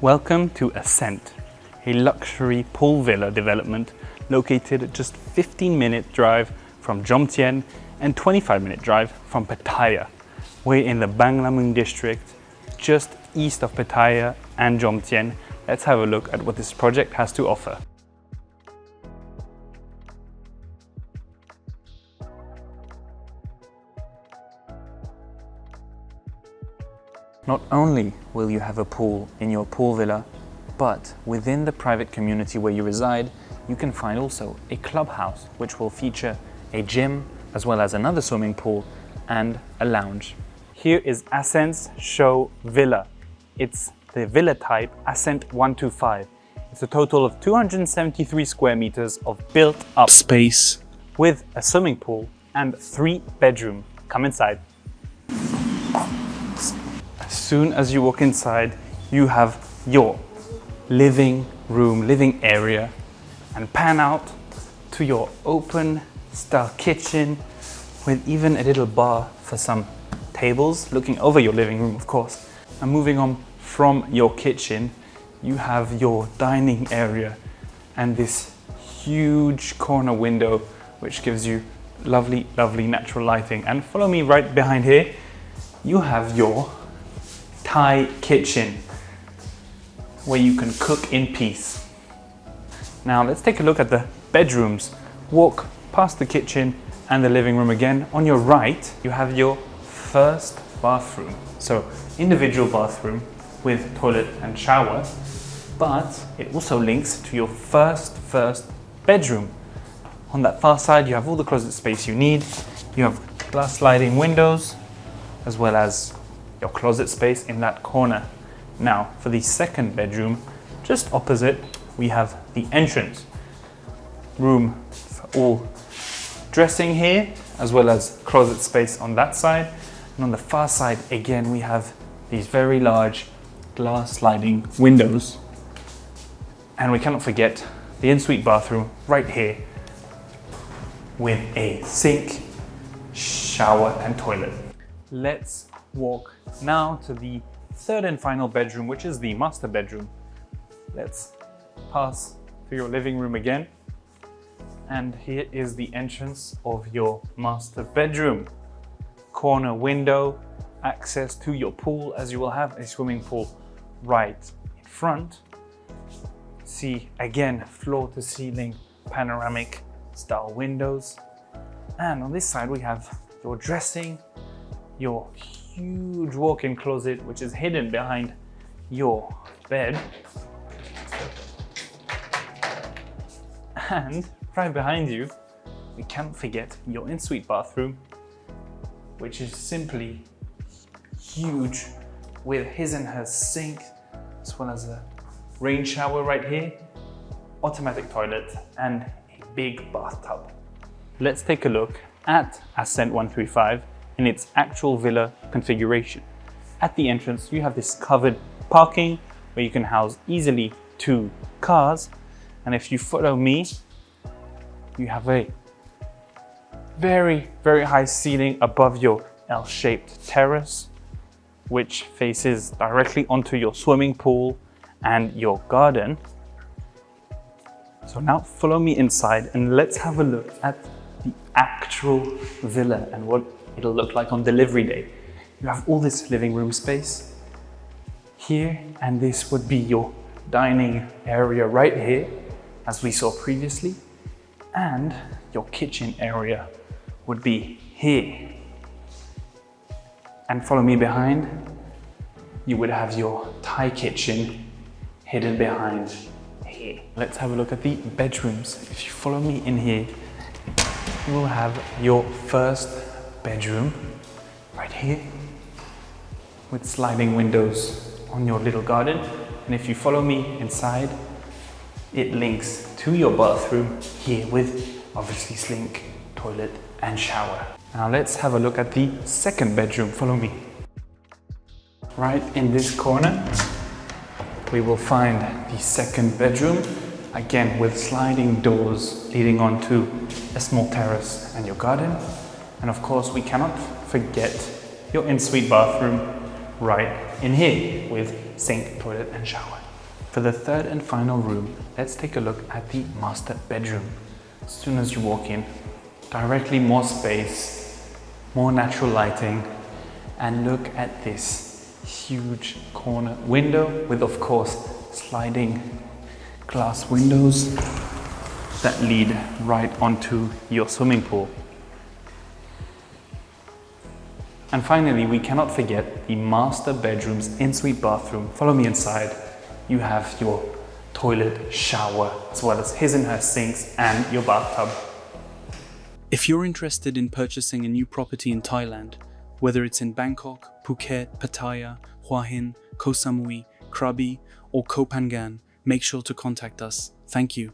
Welcome to Ascent, a luxury pool villa development located just 15-minute drive from Jomtien and 25-minute drive from Pattaya. We're in the Banglamung district, just east of Pattaya and Jomtien. Let's have a look at what this project has to offer. Not only will you have a pool in your pool villa, but within the private community where you reside, you can find also a clubhouse which will feature a gym as well as another swimming pool and a lounge. Here is Ascent's show villa. It's the villa type Ascent 125. It's a total of 273 square meters of built up space with a swimming pool and 3 bedrooms. Come inside. As soon as you walk inside, you have your living room, living area, and pan out to your open style kitchen with even a little bar for some tables looking over your living room, of course. And moving on from your kitchen, you have your dining area and this huge corner window which gives you lovely, lovely natural lighting. And follow me right behind here, you have your Thai kitchen where you can cook in peace. Now let's take a look at the bedrooms. Walk past the kitchen and the living room again. On your right, you have your first bathroom. So individual bathroom with toilet and shower, but it also links to your first bedroom. On that far side, you have all the closet space you need. You have glass sliding windows, as well as your closet space in that corner. Now, for the second bedroom, just opposite, we have the entrance. Room for all dressing here, as well as closet space on that side. And on the far side, again, we have these very large glass sliding windows. And we cannot forget the ensuite bathroom right here with a sink, shower, and toilet. Let's walk now to the third and final bedroom, which is the master bedroom. Let's pass through your living room again. And here is the entrance of your master bedroom. Corner window, access to your pool, as you will have a swimming pool right in front. See again, floor to ceiling panoramic style windows. And on this side we have your dressing, your huge walk-in closet which is hidden behind your bed, and right behind you we can't forget your ensuite bathroom, which is simply huge with his and her sink, as well as a rain shower right here, automatic toilet, and a big bathtub. Let's take a look at Ascent 135 in its actual villa configuration. At the entrance, you have this covered parking where you can house easily 2 cars. And if you follow me, you have a very, very high ceiling above your L-shaped terrace, which faces directly onto your swimming pool and your garden. So now follow me inside and let's have a look at the actual villa and what it'll look like on delivery day. You have all this living room space here, and this would be your dining area right here, as we saw previously, and your kitchen area would be here. And follow me behind, you would have your Thai kitchen hidden behind here. Let's have a look at the bedrooms. If you follow me in here, you will have your first bedroom right here with sliding windows on your little garden. And if you follow me inside, it links to your bathroom here with obviously sink, toilet, and shower. Now let's have a look at the second bedroom. Follow me. Right in this corner, we will find the second bedroom, again with sliding doors leading onto a small terrace and your garden. And of course, we cannot forget your ensuite bathroom right in here with sink, toilet, and shower. For the third and final room, let's take a look at the master bedroom. As soon as you walk in, directly more space, more natural lighting, and look at this huge corner window with, of course, sliding glass windows that lead right onto your swimming pool. And finally, we cannot forget the master bedroom's ensuite bathroom. Follow me inside. You have your toilet, shower, as well as his and her sinks and your bathtub. If you're interested in purchasing a new property in Thailand, whether it's in Bangkok, Phuket, Pattaya, Hua Hin, Koh Samui, Krabi, or Koh Phangan, make sure to contact us. Thank you.